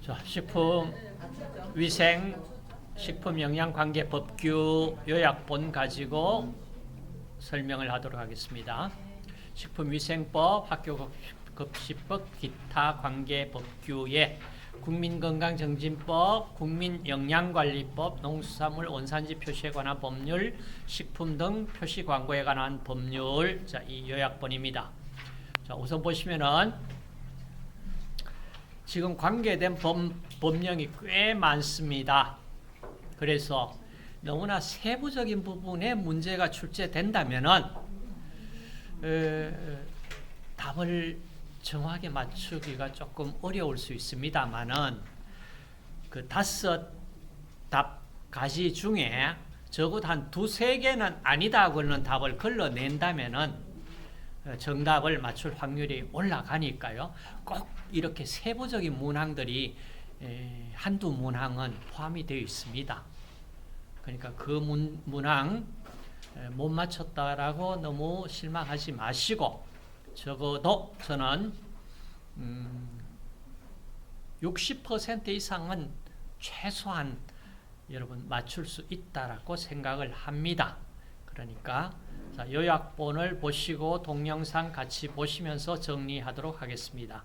자, 식품위생 식품영양관계법규 요약본 가지고 설명을 하도록 하겠습니다. 식품위생법, 학교급식법, 기타 관계법규에 국민건강증진법, 국민영양관리법, 농수산물 원산지 표시에 관한 법률, 식품 등 표시 광고에 관한 법률, 자, 이 요약본입니다. 자, 우선 보시면은 지금 관계된 법령이 꽤 많습니다. 그래서 너무나 세부적인 부분에 문제가 출제된다면은 답을 정확하게 맞추기가 조금 어려울 수 있습니다만은 그 5답 가지 중에 적어도 한 2-3개는 아니다 그러는 답을 걸러낸다면은 정답을 맞출 확률이 올라가니까요. 꼭 이렇게 세부적인 문항들이 한두 문항은 포함이 되어 있습니다. 그러니까 그 문항 못 맞췄다라고 너무 실망하지 마시고 적어도 저는 60% 이상은 최소한 여러분 맞출 수 있다라고 생각을 합니다. 그러니까 자, 요약본을 보시고 동영상 같이 보시면서 정리하도록 하겠습니다.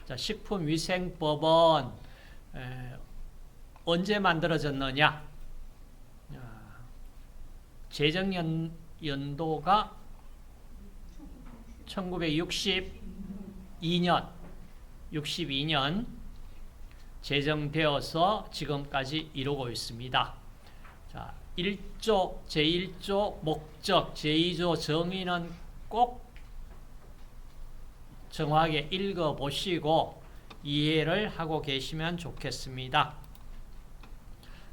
자, 식품위생법은 언제 만들어졌느냐? 제정연도가 1962년 제정되어서 지금까지 이루고 있습니다. 자, 1조, 제1조 목적, 제2조 정의는 꼭 정확하게 읽어보시고 이해를 하고 계시면 좋겠습니다.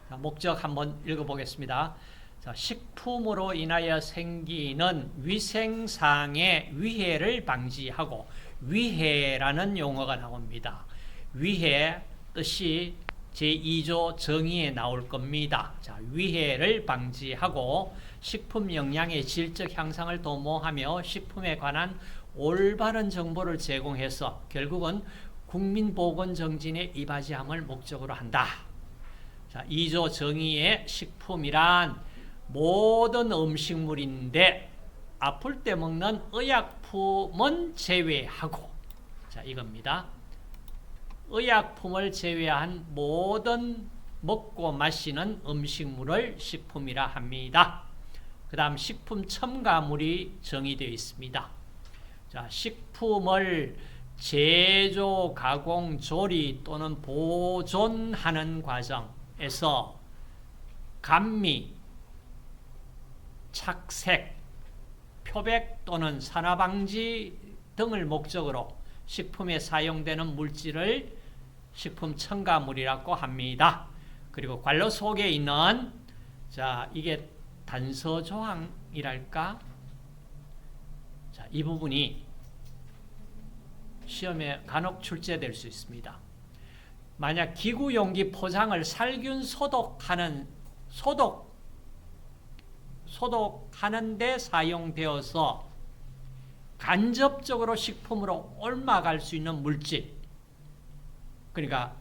자, 목적 한번 읽어보겠습니다. 자, 식품으로 인하여 생기는 위생상의 위해를 방지하고 위해라는 용어가 나옵니다. 위해 뜻이 제2조 정의에 나올 겁니다. 자, 위해를 방지하고 식품 영양의 질적 향상을 도모하며 식품에 관한 올바른 정보를 제공해서 결국은 국민보건정진에 이바지함을 목적으로 한다. 자, 2조 정의의 식품이란 모든 음식물인데 아플 때 먹는 의약품은 제외하고, 자, 이겁니다. 의약품을 제외한 모든 먹고 마시는 음식물을 식품이라 합니다. 그 다음 식품 첨가물이 정의되어 있습니다. 자, 식품을 제조, 가공, 조리 또는 보존하는 과정에서 감미, 착색, 표백 또는 산화방지 등을 목적으로 식품에 사용되는 물질을 식품 첨가물이라고 합니다. 그리고 관로 속에 있는, 자, 이게 단서 조항이랄까? 자, 이 부분이 시험에 간혹 출제될 수 있습니다. 만약 기구 용기 포장을 살균 소독하는 데 사용되어서 간접적으로 식품으로 옮아갈 수 있는 물질, 그러니까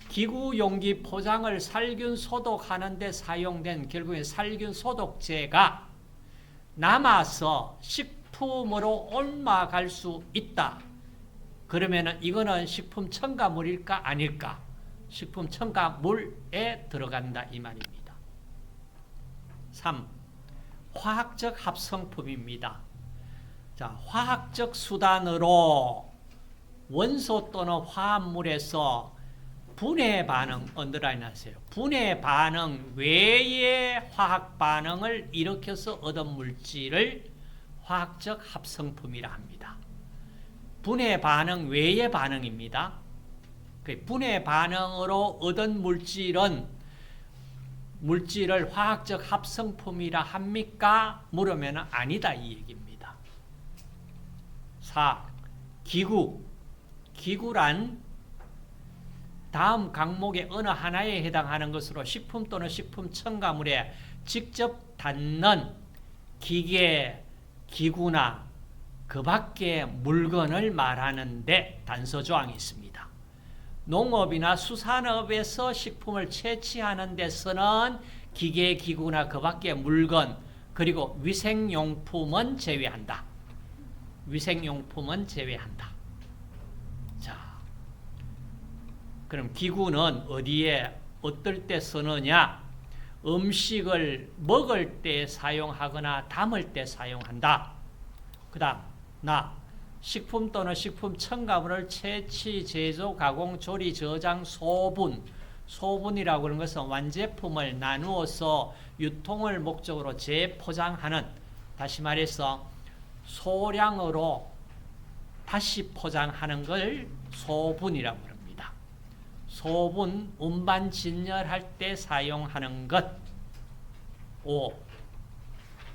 기구 용기 포장을 살균 소독하는 데 사용된 결국에 살균 소독제가 남아서 식품으로 옮아갈 수 있다. 그러면은 이거는 식품 첨가물일까 아닐까? 식품 첨가물에 들어간다 이 말입니다. 3. 화학적 합성품입니다. 자, 화학적 수단으로 원소 또는 화합물에서 분해 반응, 언더라인 하세요. 분해 반응 외의 화학 반응을 일으켜서 얻은 물질을 화학적 합성품이라 합니다. 분해 반응 외의 반응입니다. 분해 반응으로 얻은 물질을 화학적 합성품이라 합니까? 물으면 아니다 이 얘기입니다. 4. 기구란 다음 항목의 어느 하나에 해당하는 것으로 식품 또는 식품 첨가물에 직접 닿는 기계, 기구나 그 밖에 물건을 말하는데 단서조항이 있습니다. 농업이나 수산업에서 식품을 채취하는 데서는 기계, 기구나 그 밖에 물건 그리고 위생용품은 제외한다. 위생용품은 제외한다. 자, 그럼 기구는 어디에 어떨 때 쓰느냐? 음식을 먹을 때 사용하거나 담을 때 사용한다. 그 다음 식품 또는 식품 첨가물을 채취, 제조, 가공, 조리, 저장, 소분. 소분이라고 하는 것은 완제품을 나누어서 유통을 목적으로 재포장하는, 다시 말해서 소량으로 다시 포장하는 걸 소분이라고 합니다. 소분, 운반, 진열할 때 사용하는 것. 5.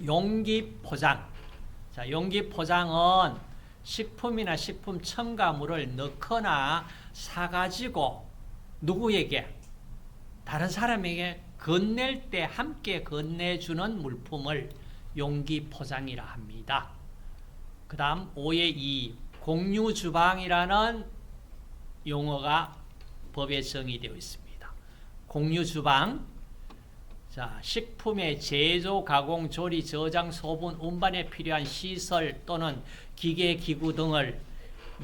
용기 포장. 자, 용기 포장은 식품이나 식품 첨가물을 넣거나 사가지고 누구에게, 다른 사람에게 건넬 때 함께 건네주는 물품을 용기 포장이라 합니다. 그 다음 5의 2, 공유주방이라는 용어가 법에 정의되어 있습니다. 공유주방, 자, 식품의 제조, 가공, 조리, 저장, 소분, 운반에 필요한 시설 또는 기계, 기구 등을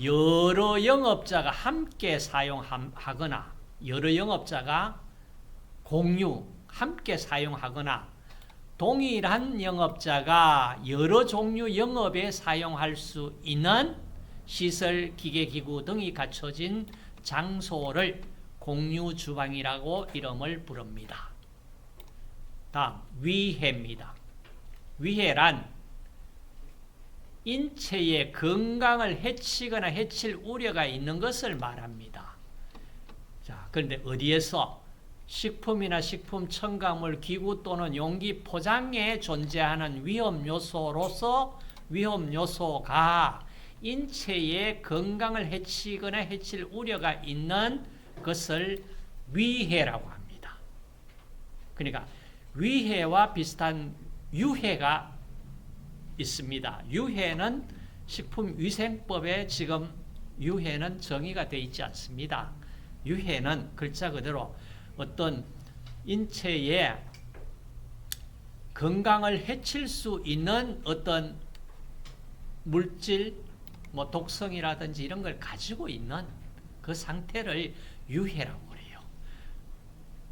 여러 영업자가 함께 사용하거나 여러 영업자가 공유, 함께 사용하거나 동일한 영업자가 여러 종류 영업에 사용할 수 있는 시설, 기계, 기구 등이 갖춰진 장소를 공유주방이라고 이름을 부릅니다. 다음, 위해입니다. 위해란 인체의 건강을 해치거나 해칠 우려가 있는 것을 말합니다. 자, 그런데 어디에서? 식품이나 식품 첨가물, 기구 또는 용기 포장에 존재하는 위험 요소로서 위험 요소가 인체의 건강을 해치거나 해칠 우려가 있는 것을 위해라고 합니다. 그러니까 위해와 비슷한 유해가 있습니다. 유해는 식품위생법에 지금 유해는 정의가 되어 있지 않습니다. 유해는 글자 그대로 어떤 인체의 건강을 해칠 수 있는 어떤 물질, 뭐 독성이라든지 이런 걸 가지고 있는 그 상태를 유해라고 그래요.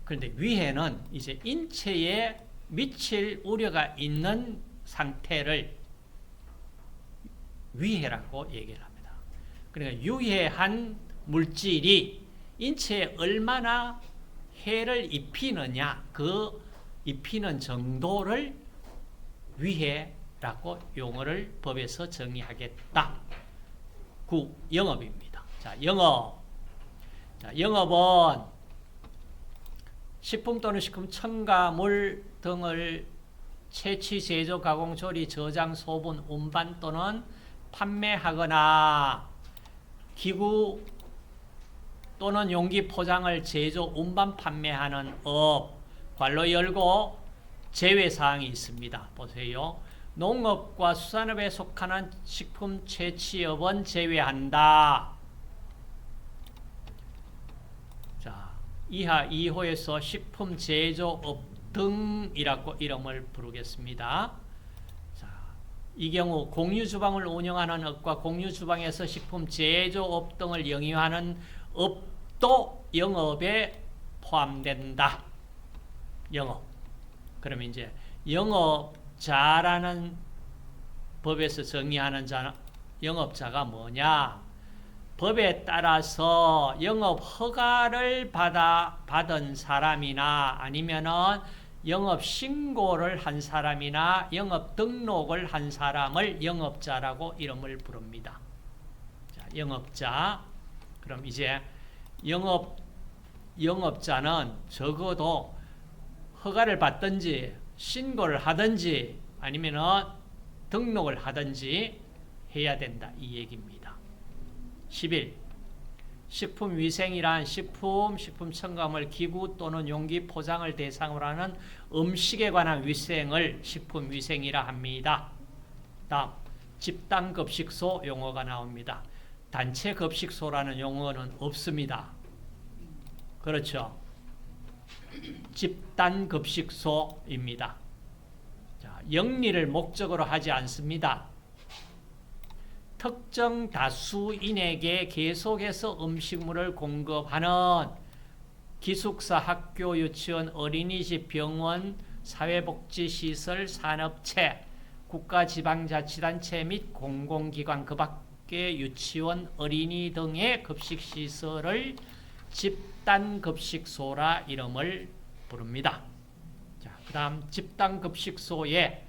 그런데 위해는 이제 인체에 미칠 우려가 있는 상태를 위해라고 얘기를 합니다. 그러니까 유해한 물질이 인체에 얼마나 해를 입히느냐, 그 입히는 정도를 위해라고 용어를 법에서 정의하겠다. 9. 영업입니다. 자, 영업. 자, 영업은 식품 또는 식품 첨가물 등을 채취, 제조, 가공, 조리, 저장, 소분, 운반 또는 판매하거나 기구 또는 용기 포장을 제조, 운반, 판매하는 업, 괄호 열고 제외사항이 있습니다. 보세요. 농업과 수산업에 속하는 식품 채취업은 제외한다. 자, 이하 2호에서 식품 제조업 등이라고 이름을 부르겠습니다. 자, 이 경우 공유주방을 운영하는 업과 공유주방에서 식품 제조업 등을 영위하는 업도 영업에 포함된다. 영업. 그러면 이제 영업자라는 법에서 정의하는 영업자가 뭐냐? 법에 따라서 영업 허가를 받은 사람이나 아니면은 영업 신고를 한 사람이나 영업 등록을 한 사람을 영업자라고 이름을 부릅니다. 자, 영업자. 그럼 이제 영업자는 적어도 허가를 받든지 신고를 하든지 아니면은 등록을 하든지 해야 된다. 이 얘기입니다. 11. 식품위생이란 식품 첨가물, 기구 또는 용기 포장을 대상으로 하는 음식에 관한 위생을 식품위생이라 합니다. 다음, 집단급식소 용어가 나옵니다. 단체급식소라는 용어는 없습니다. 그렇죠? 집단급식소입니다. 자, 영리를 목적으로 하지 않습니다. 특정 다수인에게 계속해서 음식물을 공급하는 기숙사, 학교, 유치원, 어린이집, 병원, 사회복지시설, 산업체, 국가지방자치단체 및 공공기관, 그 밖에 유치원, 어린이 등의 급식시설을 집단급식소라 이름을 부릅니다. 자, 그 다음 집단급식소의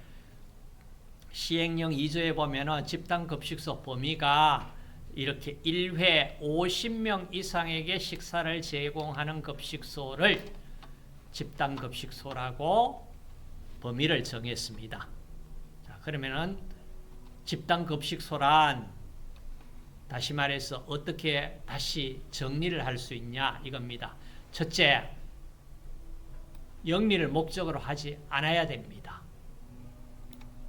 시행령 2조에 보면은 집단급식소 범위가 이렇게 1회 50명 이상에게 식사를 제공하는 급식소를 집단급식소라고 범위를 정했습니다. 자, 그러면은 집단급식소란 다시 말해서 어떻게 다시 정리를 할 수 있냐 이겁니다. 첫째, 영리를 목적으로 하지 않아야 됩니다.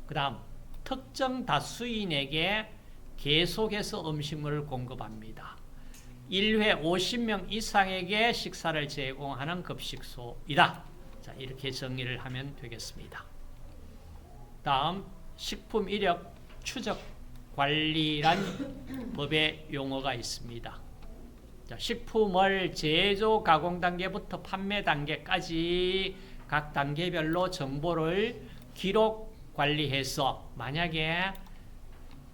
그 다음, 특정 다수인에게 계속해서 음식물을 공급합니다. 1회 50명 이상에게 식사를 제공하는 급식소이다. 자, 이렇게 정리를 하면 되겠습니다. 다음, 식품 이력 추적 관리란 법의 용어가 있습니다. 자, 식품을 제조, 가공 단계부터 판매 단계까지 각 단계별로 정보를 기록 관리해서 만약에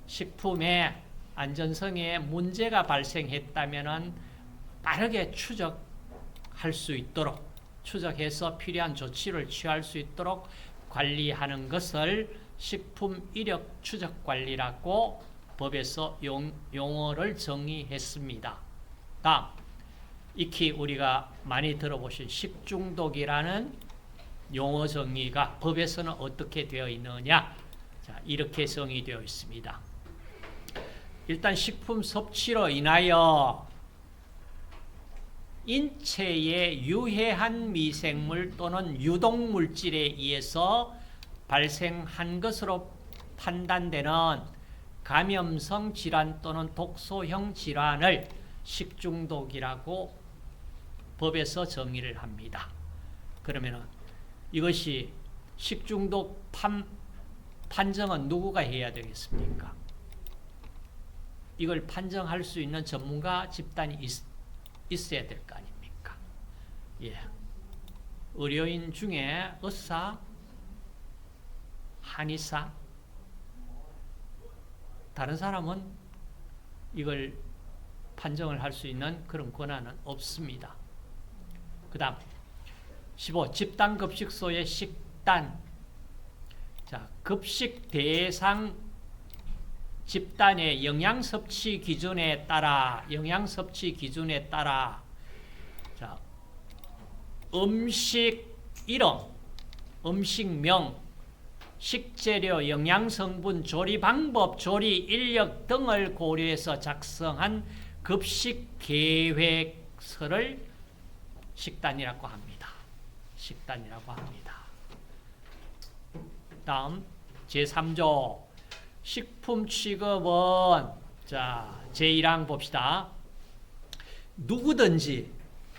식품의 안전성에 문제가 발생했다면 빠르게 추적할 수 있도록 추적해서 필요한 조치를 취할 수 있도록 관리하는 것을 식품 이력 추적 관리라고 법에서 용어를 정의했습니다. 다음, 익히 우리가 많이 들어보신 식중독이라는 용어 정의가 법에서는 어떻게 되어 있느냐? 자, 이렇게 정의되어 있습니다. 일단 식품 섭취로 인하여 인체에 유해한 미생물 또는 유독물질에 의해서 발생한 것으로 판단되는 감염성 질환 또는 독소형 질환을 식중독이라고 법에서 정의를 합니다. 그러면 이것이 식중독 판정은 누구가 해야 되겠습니까? 이걸 판정할 수 있는 전문가 집단이 있어야 될 거 아닙니까? 예. 의료인 중에 의사, 한의사, 다른 사람은 이걸 판정을 할 수 있는 그런 권한은 없습니다. 그 다음 15. 집단급식소의 식단. 자, 급식 대상 집단의 영양섭취 기준에 따라 자, 음식 이름, 음식명, 식재료, 영양성분, 조리 방법, 조리 인력 등을 고려해서 작성한 급식 계획서를 식단이라고 합니다. 다음 제3조 식품 취급은 자, 제1항 봅시다. 누구든지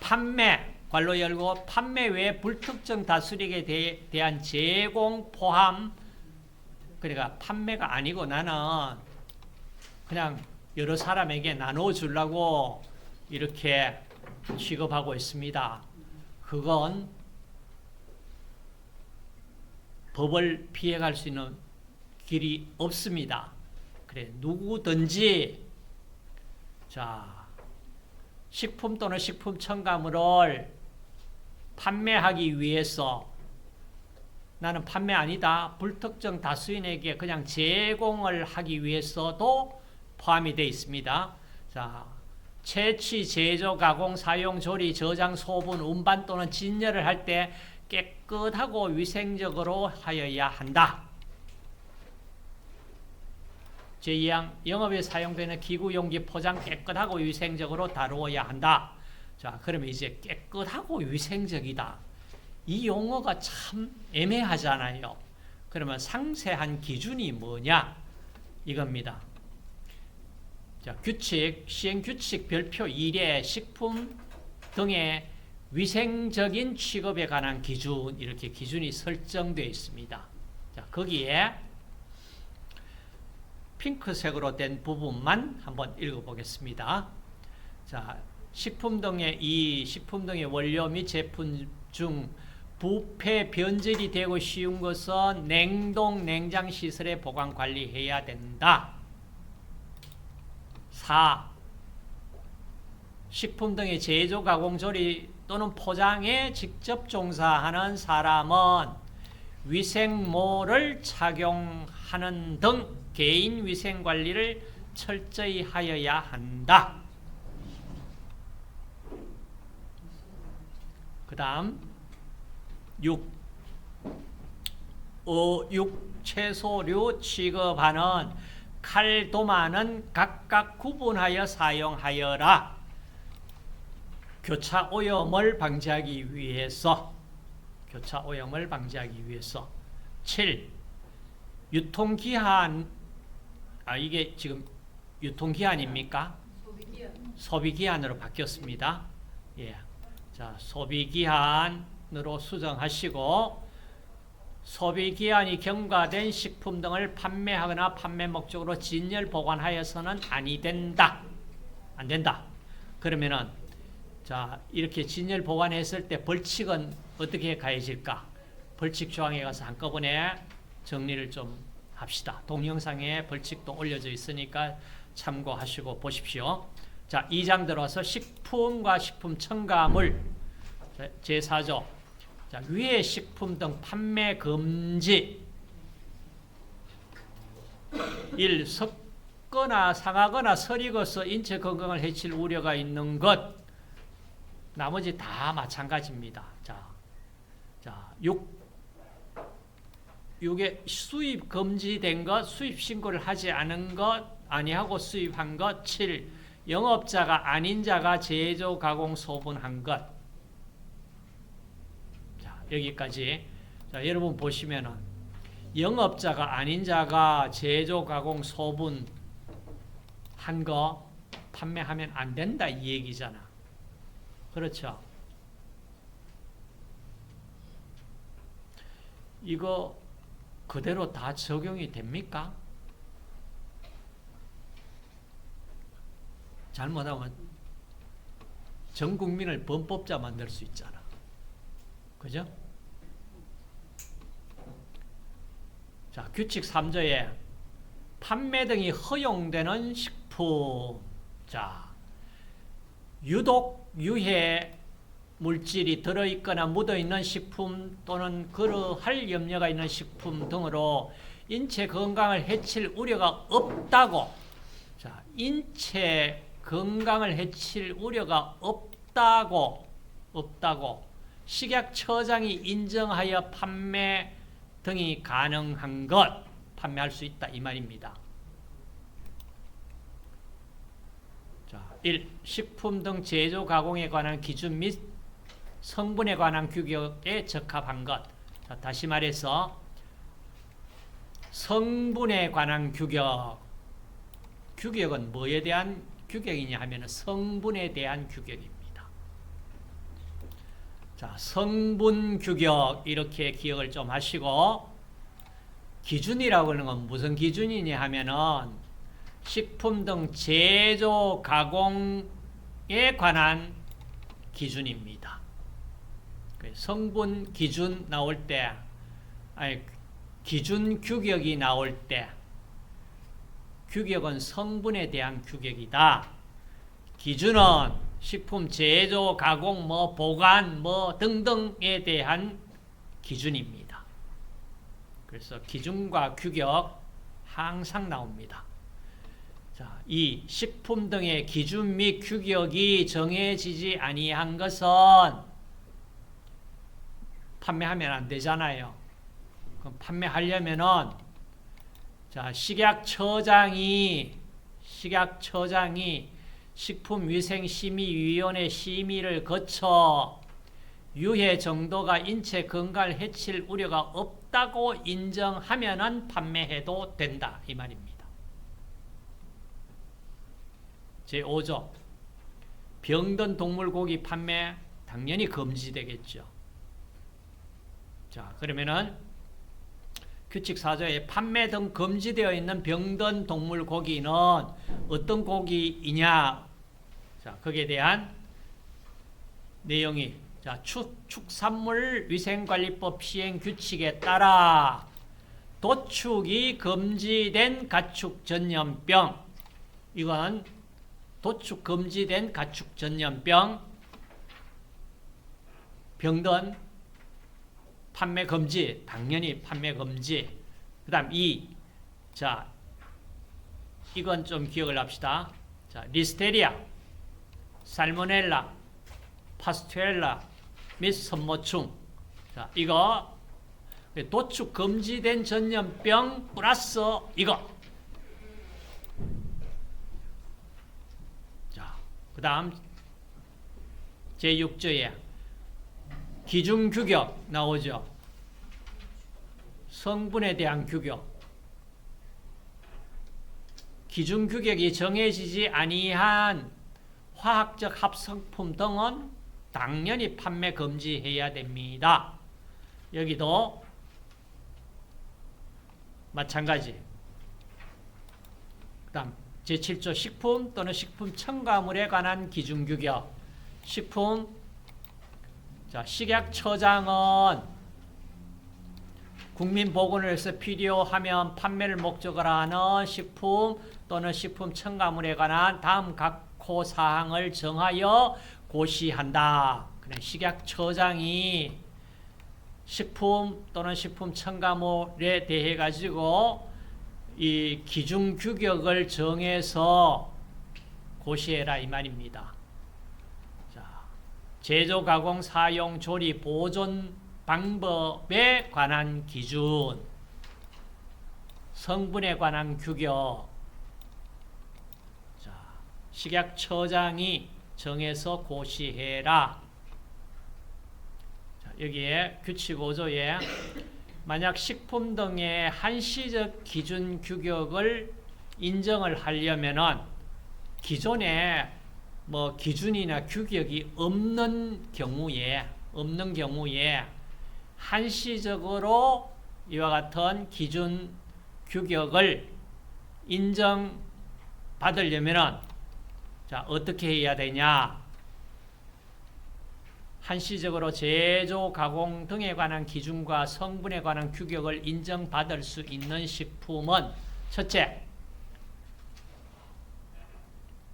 판매, 괄호 열고 판매 외 불특정 다수에게 대한 제공 포함, 그러니까 판매가 아니고 나는 그냥 여러 사람에게 나눠주려고 이렇게 취급하고 있습니다. 그건 법을 피해갈 수 있는 길이 없습니다. 그래, 누구든지 자, 식품 또는 식품 첨가물을 판매하기 위해서 나는 판매 아니다. 불특정 다수인에게 그냥 제공을 하기 위해서도 포함이 되어 있습니다. 자, 채취, 제조, 가공, 사용, 조리, 저장, 소분, 운반 또는 진열을 할 때 깨끗하고 위생적으로 하여야 한다. 제2항 영업에 사용되는 기구, 용기, 포장 깨끗하고 위생적으로 다루어야 한다. 자, 그러면 이제 깨끗하고 위생적이다. 이 용어가 참 애매하잖아요. 그러면 상세한 기준이 뭐냐? 이겁니다. 자, 규칙, 시행규칙 별표 1에 식품 등의 위생적인 취급에 관한 기준, 이렇게 기준이 설정되어 있습니다. 자, 거기에 핑크색으로 된 부분만 한번 읽어보겠습니다. 자, 식품 등의 원료 및 제품 중 부패 변질이 되고 쉬운 것은 냉동, 냉장 시설에 보관 관리해야 된다. 4. 식품 등의 제조, 가공, 조리 또는 포장에 직접 종사하는 사람은 위생모를 착용하는 등 개인 위생 관리를 철저히 하여야 한다. 그 다음 6. 채소류 취급하는 칼, 도마는 각각 구분하여 사용하여라. 교차 오염을 방지하기 위해서. 7. 유통기한, 이게 지금 유통기한입니까? 소비기한으로 바뀌었습니다. 예. 자, 소비기한으로 수정하시고, 소비기한이 경과된 식품 등을 판매하거나 판매 목적으로 진열 보관하여서는 아니 된다. 안 된다. 그러면은, 자, 이렇게 진열 보관했을 때 벌칙은 어떻게 가해질까? 벌칙 조항에 가서 한꺼번에 정리를 좀 합시다. 동영상에 벌칙도 올려져 있으니까 참고하시고 보십시오. 자, 2장 들어서 식품과 식품 첨가물 제4조. 자, 위해 식품 등 판매 금지. 1. 섞거나 상하거나 설익어서 인체 건강을 해칠 우려가 있는 것. 나머지 다 마찬가지입니다. 자, 6에 수입 금지된 것, 수입 신고를 하지 않은 것, 아니하고 수입한 것. 7. 영업자가 아닌 자가 제조, 가공, 소분한 것. 자, 여기까지. 자, 여러분 보시면은 영업자가 아닌 자가 제조, 가공, 소분한 거 판매하면 안 된다 이 얘기잖아. 그렇죠? 이거 그대로 다 적용이 됩니까? 잘못하면 전 국민을 범법자 만들 수 있잖아. 그죠? 자, 규칙 3조에 판매 등이 허용되는 식품. 자, 유독 유해 물질이 들어있거나 묻어있는 식품 또는 그러할 염려가 있는 식품 등으로 인체 건강을 해칠 우려가 없다고. 자, 인체 건강을 해칠 우려가 없다고 식약처장이 인정하여 판매 등이 가능한 것, 판매할 수 있다 이 말입니다. 자, 1. 식품 등 제조 가공에 관한 기준 및 성분에 관한 규격에 적합한 것. 자, 다시 말해서 성분에 관한 규격. 규격은 뭐에 대한 규격이냐 하면 성분에 대한 규격입니다. 자, 성분 규격 이렇게 기억을 좀 하시고, 기준이라고 하는 건 무슨 기준이냐 하면은 식품 등 제조 가공에 관한 기준입니다. 성분 기준 나올 때, 기준 규격이 나올 때, 규격은 성분에 대한 규격이다. 기준은 식품 제조, 가공, 보관, 등등에 대한 기준입니다. 그래서 기준과 규격 항상 나옵니다. 자, 2. 식품 등의 기준 및 규격이 정해지지 아니한 것은 판매하면 안 되잖아요. 그럼 판매하려면은, 자, 식약처장이 식품위생심의위원회 심의를 거쳐 유해 정도가 인체 건강을 해칠 우려가 없다고 인정하면은 판매해도 된다 이 말입니다. 제5조 병든 동물 고기 판매 당연히 금지되겠죠. 자, 그러면은 규칙 4조에 판매 등 금지되어 있는 병든 동물 고기는 어떤 고기이냐? 자, 거기에 대한 내용이 자, 축산물 위생관리법 시행 규칙에 따라 도축이 금지된 가축 전염병, 이건 도축 금지된 가축 전염병, 병든 판매 금지, 당연히 판매 금지. 그 다음 2. 자, 이건 좀 기억을 합시다. 자, 리스테리아, 살모넬라, 파스투엘라 및 선모충. 자, 이거 도축 금지된 전염병 플러스 이거. 자, 그 다음 제6조에 기준 규격 나오죠. 성분에 대한 규격. 기준 규격이 정해지지 아니한 화학적 합성품 등은 당연히 판매 금지해야 됩니다. 여기도 마찬가지. 그 다음 제7조 식품 또는 식품 첨가물에 관한 기준 규격. 식품, 자, 식약처장은 국민보건을 위해서 필요하면 판매를 목적으로 하는 식품 또는 식품 첨가물에 관한 다음 각호 사항을 정하여 고시한다. 그래, 식약처장이 식품 또는 식품 첨가물에 대해 가지고 이 기준 규격을 정해서 고시해라 이 말입니다. 제조, 가공, 사용, 조리, 보존 방법에 관한 기준, 성분에 관한 규격. 자, 식약처장이 정해서 고시해라. 자, 여기에 규칙 5조에 만약 식품 등의 한시적 기준 규격을 인정을 하려면은 기존에 뭐 기준이나 규격이 없는 경우에 한시적으로 이와 같은 기준 규격을 인정받으려면은 자, 어떻게 해야 되냐? 한시적으로 제조, 가공 등에 관한 기준과 성분에 관한 규격을 인정받을 수 있는 식품은 첫째,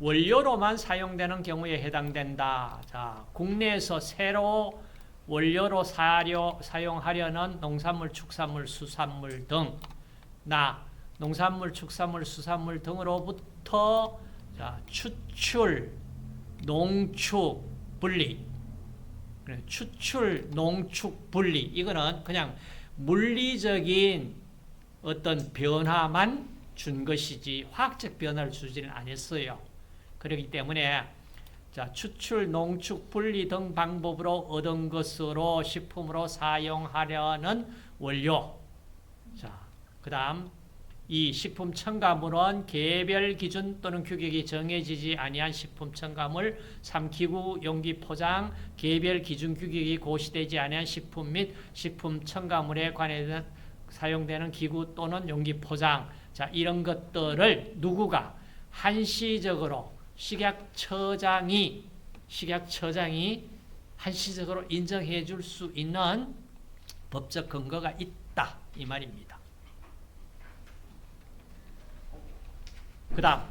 원료로만 사용되는 경우에 해당된다. 자, 국내에서 새로 원료로 사용하려는 농산물, 축산물, 수산물 등, 농산물, 축산물, 수산물 등으로부터 자, 추출, 농축, 분리. 추출, 농축, 분리. 이거는 그냥 물리적인 어떤 변화만 준 것이지 화학적 변화를 주지는 않았어요. 그렇기 때문에 자, 추출, 농축, 분리 등 방법으로 얻은 것으로 식품으로 사용하려는 원료. 자, 그 다음 이 식품 첨가물은 개별 기준 또는 규격이 정해지지 아니한 식품 첨가물, 3기구, 용기, 포장, 개별 기준 규격이 고시되지 아니한 식품 및 식품 첨가물에 관해 사용되는 기구 또는 용기, 포장. 자, 이런 것들을 누구가 한시적으로 식약처장이 한시적으로 인정해 줄 수 있는 법적 근거가 있다 이 말입니다. 그 다음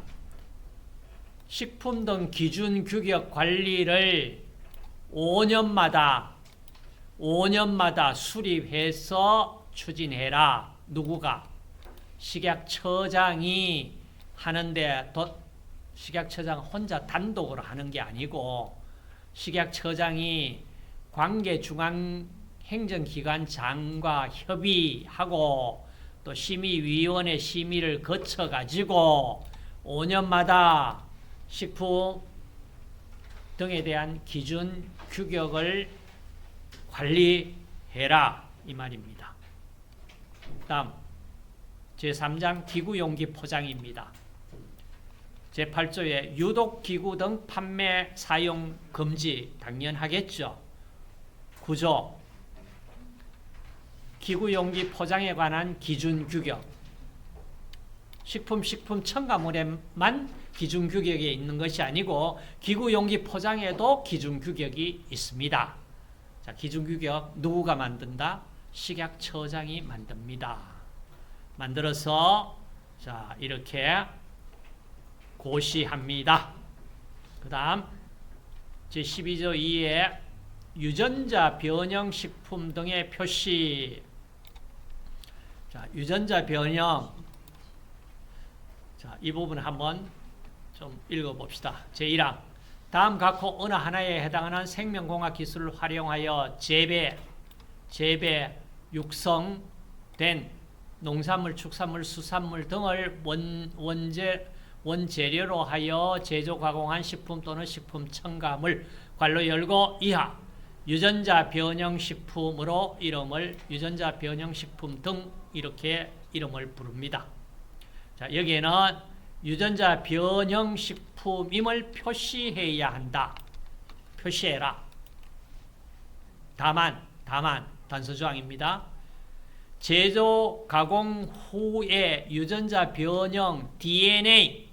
식품 등 기준 규격 관리를 5년마다 수립해서 추진해라. 누구가? 식약처장이 하는데 식약처장 혼자 단독으로 하는 게 아니고 식약처장이 관계 중앙행정기관장과 협의하고 또 심의위원회 심의를 거쳐가지고 5년마다 식품 등에 대한 기준 규격을 관리해라 이 말입니다. 다음 제3장 기구용기 포장입니다. 제8조에 유독기구 등 판매 사용 금지 당연하겠죠. 9조 기구용기 포장에 관한 기준 규격. 식품 첨가물에만 기준 규격이 있는 것이 아니고 기구용기 포장에도 기준 규격이 있습니다. 자, 기준 규격 누구가 만든다? 식약처장이 만듭니다. 만들어서 자, 이렇게 고시합니다. 그 다음 제12조 2에 유전자 변형 식품 등의 표시. 자, 유전자 변형. 자, 이 부분 한번 좀 읽어봅시다. 제1항. 다음 각호 어느 하나에 해당하는 생명공학 기술을 활용하여 재배, 육성된 농산물, 축산물, 수산물 등을 원재료로 하여 제조 가공한 식품 또는 식품 첨가물 괄호 열고 이하 유전자 변형 식품으로 유전자 변형 식품 등 이렇게 이름을 부릅니다. 자, 여기에는 유전자 변형 식품임을 표시해야 한다. 표시해라. 다만 단서조항입니다. 제조 가공 후에 유전자 변형 DNA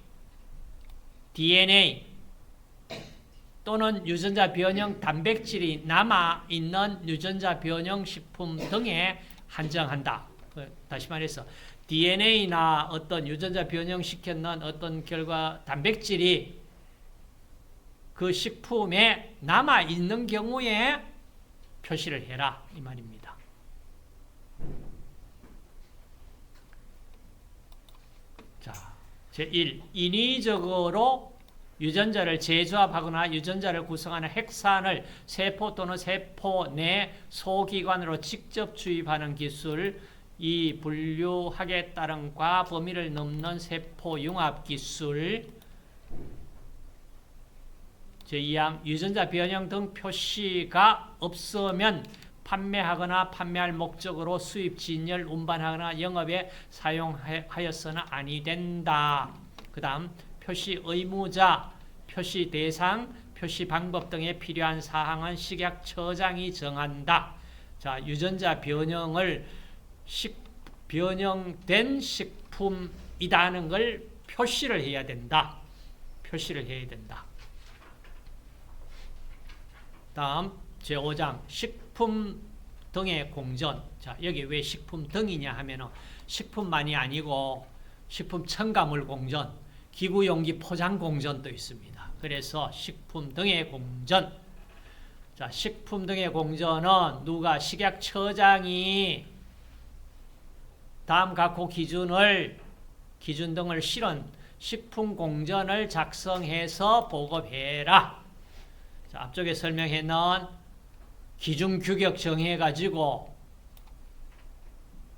또는 유전자 변형 단백질이 남아있는 유전자 변형 식품 등에 한정한다. 다시 말해서 DNA나 어떤 유전자 변형시켰는 어떤 결과 단백질이 그 식품에 남아있는 경우에 표시를 해라 이 말입니다. 자, 제1. 인위적으로 유전자를 재조합하거나 유전자를 구성하는 핵산을 세포 또는 세포 내 소기관으로 직접 주입하는 기술, 이 분류학에 따른 과범위를 넘는 세포융합 기술. 제2항 유전자 변형 등 표시가 없으면 판매하거나 판매할 목적으로 수입, 진열, 운반하거나 영업에 사용하여서는 아니 된다. 그 다음 표시 의무자, 표시 대상, 표시 방법 등에 필요한 사항은 식약처장이 정한다. 자, 유전자 변형된 식품이라는 걸 표시를 해야 된다. 다음 제5장 식품 등의 공전. 자, 여기 왜 식품 등이냐 하면은 식품만이 아니고 식품 첨가물 공전, 기구용기 포장 공전도 있습니다. 그래서 식품 등의 공전. 자, 식품 등의 공전은 누가 식약처장이 다음 각호 기준 등을 실은 식품 공전을 작성해서 보급해라. 자, 앞쪽에 설명했는 기준 규격 정해가지고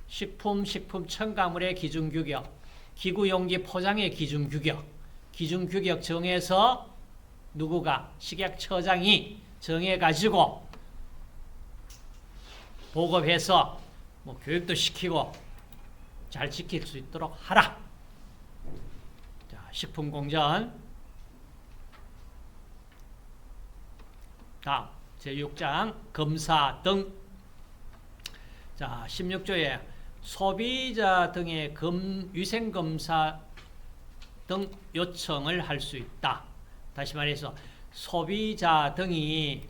식품 첨가물의 기준 규격, 기구용기 포장의 기준 규격 정해서 누구가 식약처장이 정해가지고 보급해서 뭐 교육도 시키고 잘 지킬 수 있도록 하라. 자, 식품 공전. 다음 제6장 검사 등. 자, 16조에 소비자 등의 위생검사 등 요청을 할 수 있다. 다시 말해서 소비자 등이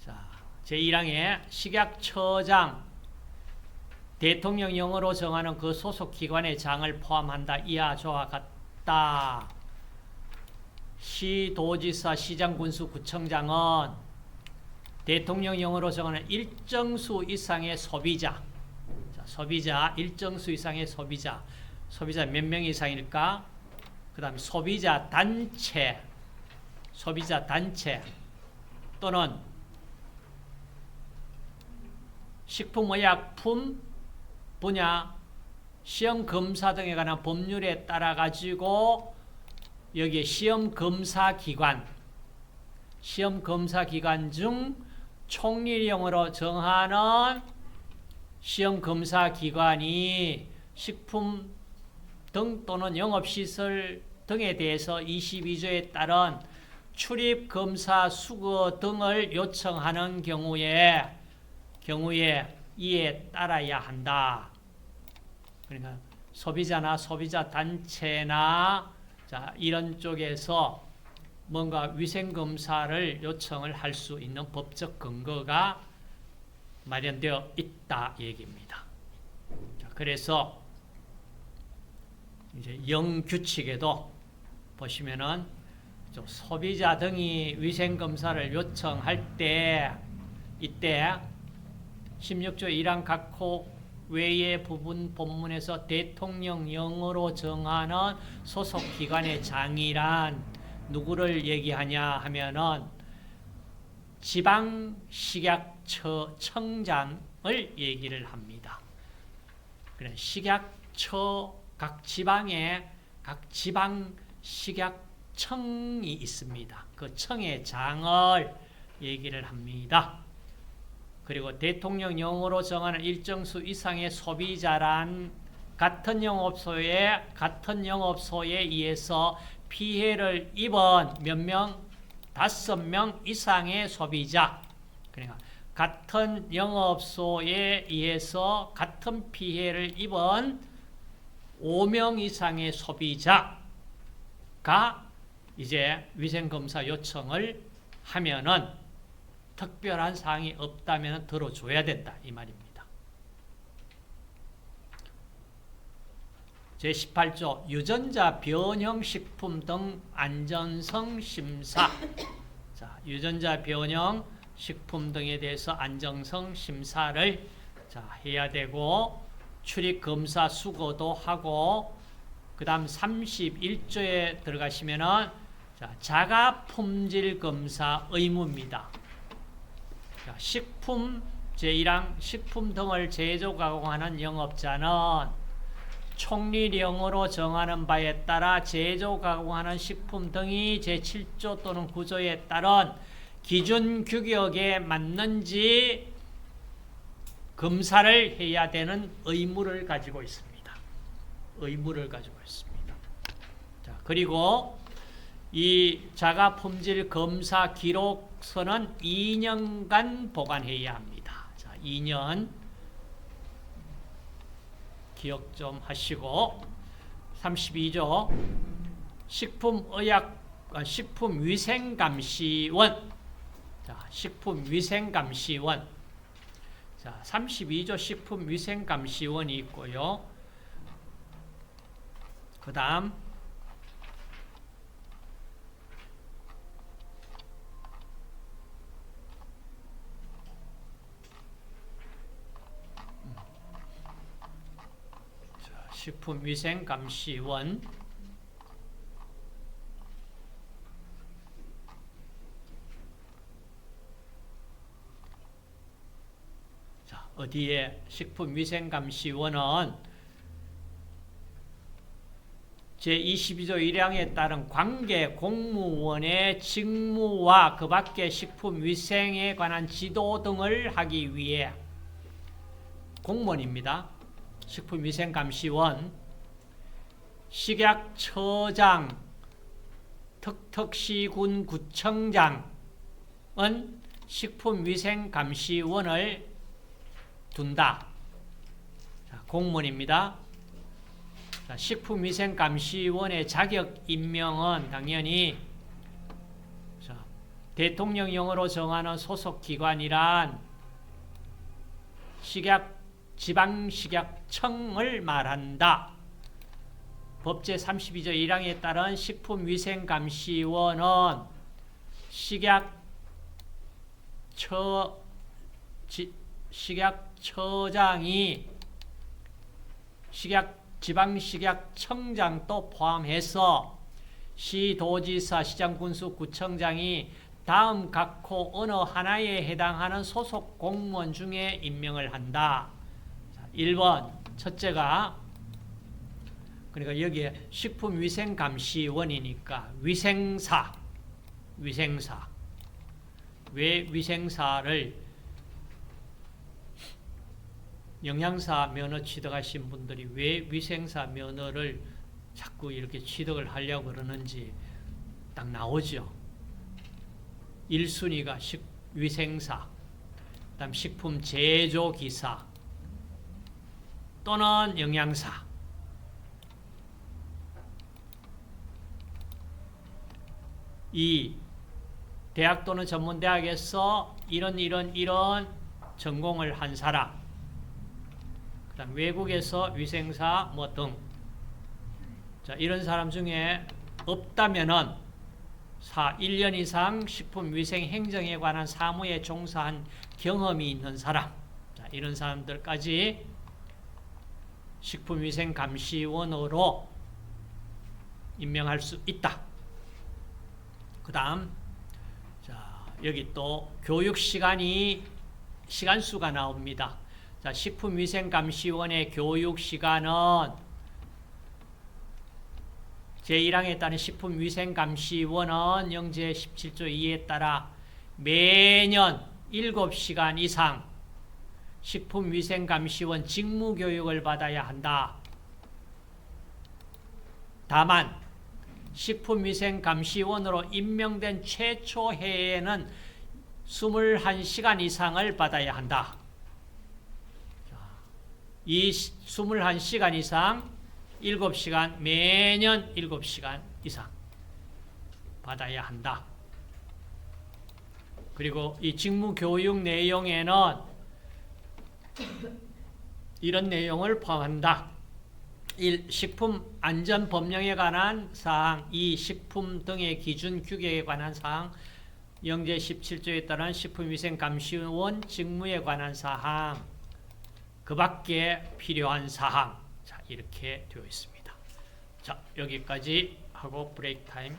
자, 제1항에 식약처장 대통령령으로 정하는 그 소속 기관의 장을 포함한다. 이하 조와 같다. 시도지사, 시장, 군수, 구청장은 대통령령으로 정하는 일정 수 이상의 소비자. 자, 소비자, 일정 수 이상의 소비자. 소비자 몇 명 이상일까? 그 다음에 소비자 단체 또는 식품의약품 분야 시험검사 등에 관한 법률에 따라 가지고 여기에 시험검사기관 중 총리령으로 정하는 시험검사기관이 식품 등 또는 영업시설 등에 대해서 22조에 따른 출입 검사 수거 등을 요청하는 경우에 이에 따라야 한다. 그러니까 소비자나 소비자 단체나 자, 이런 쪽에서 뭔가 위생 검사를 요청을 할 수 있는 법적 근거가 마련되어 있다 얘기입니다. 자, 그래서 이제 영규칙에도 보시면은 좀 소비자 등이 위생 검사를 요청할 때 이때 16조 1항 각호 외의 부분 본문에서 대통령령으로 정하는 소속 기관의 장이란 누구를 얘기하냐 하면은 지방식약처청장을 얘기를 합니다. 그래 식약처 각 지방에 각 지방 식약청이 있습니다. 그 청의 장을 얘기를 합니다. 그리고 대통령령으로 정하는 일정 수 이상의 소비자란 같은 영업소에 의해서 피해를 입은 몇 명? 5명 이상의 소비자. 그러니까 같은 영업소에 의해서 같은 피해를 입은 5명 이상의 소비자가 이제 위생검사 요청을 하면은 특별한 사항이 없다면 들어줘야 된다. 이 말입니다. 제18조 유전자 변형 식품 등 안전성 심사. 자, 유전자 변형 식품 등에 대해서 안정성 심사를 해야 되고 출입 검사 수거도 하고 그다음 31조에 들어가시면은 자가 품질 검사 의무입니다. 자, 식품 제1항 식품 등을 제조 가공하는 영업자는 총리령으로 정하는 바에 따라 제조 가공하는 식품 등이 제7조 또는 9조에 따른 기준 규격에 맞는지 검사를 해야 되는 의무를 가지고 있습니다. 의무를 가지고 있습니다. 자, 그리고 이 자가 품질 검사 기록서는 2년간 보관해야 합니다. 자, 2년 기억 좀 하시고 32조 식품위생감시원. 자, 식품위생감시원. 자, 32조 식품위생감시원이 있고요. 그 다음 식품위생감시원. 자, 어디에 식품위생감시원은 제22조 1항에 따른 관계 공무원의 직무와 그 밖의 식품위생에 관한 지도 등을 하기 위해 공무원입니다. 식품위생감시원, 식약처장, 특특시군 구청장은 식품위생감시원을 둔다. 자, 공무원입니다. 자, 식품위생감시원의 자격 임명은 당연히 대통령령으로 정하는 소속기관이란 지방식약청을 말한다. 법제 32조 1항에 따른 식품위생감시원은 식약처장이 지방식약청장도 포함해서 시도지사, 시장군수, 구청장이 다음 각호 어느 하나에 해당하는 소속 공무원 중에 임명을 한다. 1번 첫째가 그러니까 여기에 식품위생감시원이니까 위생사. 왜 위생사를 영양사 면허 취득하신 분들이 왜 위생사 면허를 자꾸 이렇게 취득을 하려고 그러는지 딱 나오죠. 1순위가 위생사, 그다음 식품 제조기사 또는 영양사. 이 대학 또는 전문대학에서 이런 전공을 한 사람, 그다음 외국에서 위생사 뭐 등, 자, 이런 사람 중에 없다면은 1년 이상 식품위생행정에 관한 사무에 종사한 경험이 있는 사람, 자, 이런 사람들까지 식품위생감시원으로 임명할 수 있다. 그 다음, 자, 여기 또 시간수가 나옵니다. 자, 식품위생감시원의 교육시간은 제1항에 따른 식품위생감시원은 영제 17조 2에 따라 매년 7시간 이상 식품위생감시원 직무교육을 받아야 한다. 다만 식품위생감시원으로 임명된 최초 해에는 21시간 이상을 받아야 한다. 이 21시간 이상 7시간, 매년 7시간 이상 받아야 한다. 그리고 이 직무교육 내용에는 이런 내용을 포함한다. 1. 식품안전법령에 관한 사항. 2. 식품 등의 기준 규격에 관한 사항. 영제 17조에 따른 식품위생감시원 직무에 관한 사항. 그 밖에 필요한 사항. 자, 이렇게 되어 있습니다. 자, 여기까지 하고 브레이크 타임.